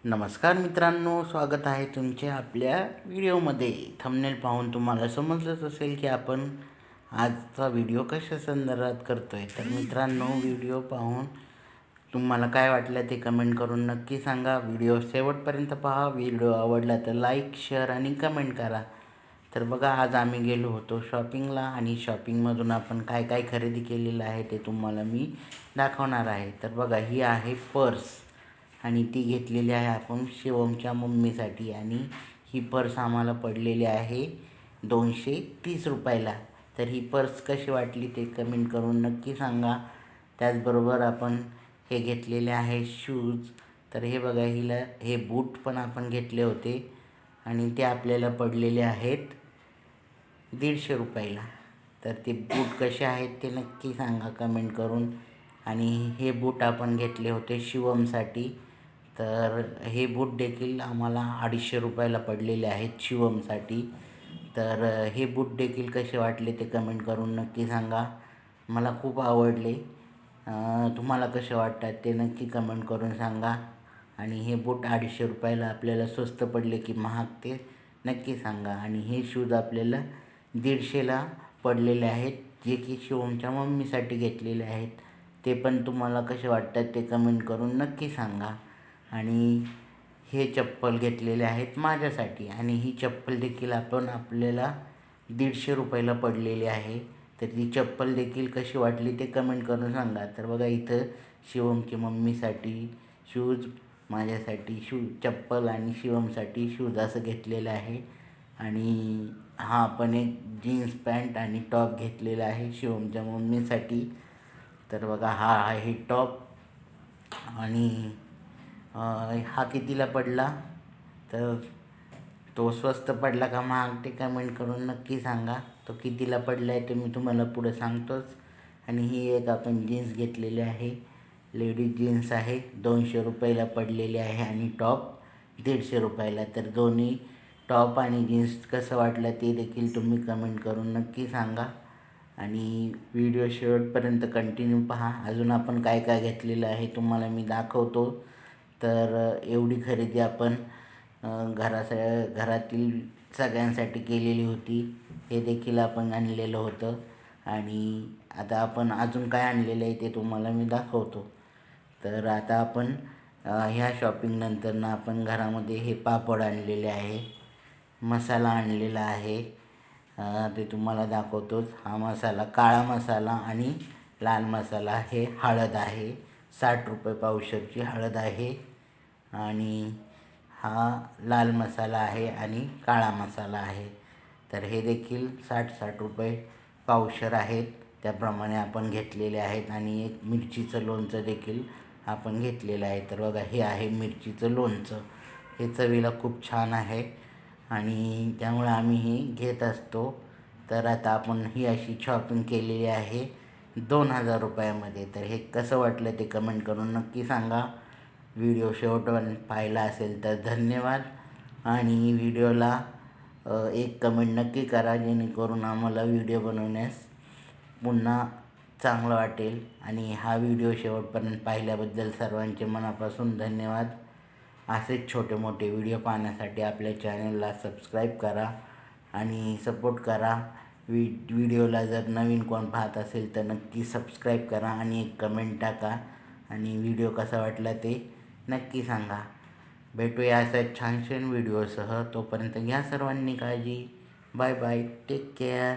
नमस्कार मित्रांनो, स्वागत आहे तुमचे आपल्या व्हिडिओमध्ये. थंबनेल पाहून तुम्हाला समजलंच असेल की आपण आजचा व्हिडिओ कशा संदर्भात करतो आहे. तर मित्रांनो, व्हिडिओ पाहून तुम्हाला काय वाटलं ते कमेंट करून नक्की सांगा. व्हिडिओ शेवटपर्यंत पहा. व्हिडिओ आवडला तर लाईक, शेअर आणि कमेंट करा. तर बघा, आज आम्ही गेलो होतो शॉपिंगला आणि शॉपिंगमधून आपण काय काय खरेदी केलेलं आहे ते तुम्हाला मी दाखवणार आहे. तर बघा, ही आहे पर्स आणि ती घेतलेली आहे आपण शिवमच्या मम्मीसाठी आणि ही पर्स आम्हाला पडलेली आहे 230 रुपयाला. तर ही पर्स कशी वाटली ते कमेंट करून नक्की सांगा. त्याचबरोबर आपण हे घेतलेले आहे शूज. तर हे बघा, हे बूट पण आपण घेतले होते आणि ते आपल्याला पडलेले आहेत 150 रुपयाला. तर ते बूट कसे आहेत ते नक्की सांगा कमेंट करून. आणि हे बूट आपण घेतले होते शिवमसाठी. तर हे बूट देखील आम्हाला 250 रुपयाला पडलेले आहेत शिवमसाठी. तर हे बूट देखील कसे वाटले ते कमेंट करून नक्की सांगा. मला खूप आवडले. तुम्हाला कसे वाटतात ते नक्की कमेंट करून सांगा. आणि हे बूट 250 रुपयाला आपल्याला स्वस्त पडले की महाग ते नक्की सांगा. आणि हे शूज आपल्याला 150ला पडलेले आहेत, जे की शिवमच्या मम्मीसाठी घेतलेले आहेत. ते पण तुम्हाला कसे वाटतात ते कमेंट करून नक्की सांगा. आणि हे चप्पल घेतलेले आहेत माझ्यासाठी आणि ही चप्पल देखील आपल्याला 150 रुपयाला पडलेली आहे. तर ती चप्पल देखील कशी वाटली ते कमेंट करून सांगा. तर बघा, इथं शिवमची मम्मीसाठी शूज, माझ्यासाठी चप्पल आणि शिवमसाठी शूज असं घेतलेलं आहे. आणि हा आपण एक जीन्स पॅन्ट आणि टॉप घेतलेला आहे शिवमच्या मम्मीसाठी. तर बघा, हा आहे टॉप. आणि हा कितीला पडला, तर तो स्वस्त पडला का महाग ते कमेंट करून नक्की सांगा. तो कितीला पडला आहे ते मी तुम्हाला पुढे सांगतोच. आणि ही एक आपण जीन्स घेतलेली आहे, लेडीज जीन्स आहे, 200 रुपयाला पडलेली आहे आणि टॉप 150 रुपयाला. तर दोन्ही टॉप आणि जीन्स कसं वाटलं ते देखील तुम्ही कमेंट करून नक्की सांगा. आणि व्हिडिओ शेवटपर्यंत कंटिन्यू पहा. अजून आपण काय काय घेतलेलं आहे तुम्हाला मी दाखवतो. तर एवढी खरेदी आपण घरातील सगळ्यांसाठी केलेली होती. हे देखील आपण आणलेलं होतं. आणि आता आपण अजून काय आणलेलं आहे ते तुम्हाला मी दाखवतो. तर आता आपण ह्या शॉपिंगनंतरनं आपण घरामध्ये हे पापड आणलेले आहे, मसाला आणलेला आहे. ते तुम्हाला दाखवतोच. हा मसाला, काळा मसाला आणि लाल मसाला आहे. हळद आहे, 60 रुपये पावशेरची हळद आहे. आणि हा लाल मसाला आहे आणि काळा मसाला आहे. तर हे देखील 60-60 रुपये पावशेर आहेत. त्याप्रमाणे आपण घेतलेले आहेत. आणि एक मिरचीचं लोणचं देखील आपण घेतलेलं आहे. तर बघा, हे आहे मिरचीचं लोणचं. हे चवीला खूप छान आहे आणि त्यामुळे आम्ही हे घेत असतो. तर आता आपण ही अशी शॉपिंग केलेली आहे 2000 रुपयामध्ये. तर हे कसं वाटलं ते कमेंट करून नक्की सांगा. व्हिडिओ शेवटपर्यंत पाहिला असेल तर धन्यवाद. आणि व्हिडिओला एक कमेंट नक्की करा, जेणेकरून आम्हाला व्हिडिओ बनवण्यास पुन्हा चांगलं वाटेल. आणि हा व्हिडिओ शेवटपर्यंत पाहिल्याबद्दल सर्वांचे मनापासून धन्यवाद. असेच छोटे मोठे व्हिडिओ पाहण्यासाठी आपल्या चॅनलला सबस्क्राईब करा आणि सपोर्ट करा. व्हिडिओला जर नवीन कोण पाहत असेल तर नक्की सबस्क्राईब करा आणि एक कमेंट टाका. आणि व्हिडिओ कसा वाटला ते नक्की सांगा. भेटूया अशाच छान छान व्हिडिओसह. तोपर्यंत घ्या सर्वांनी काळजी. Bye bye, take care.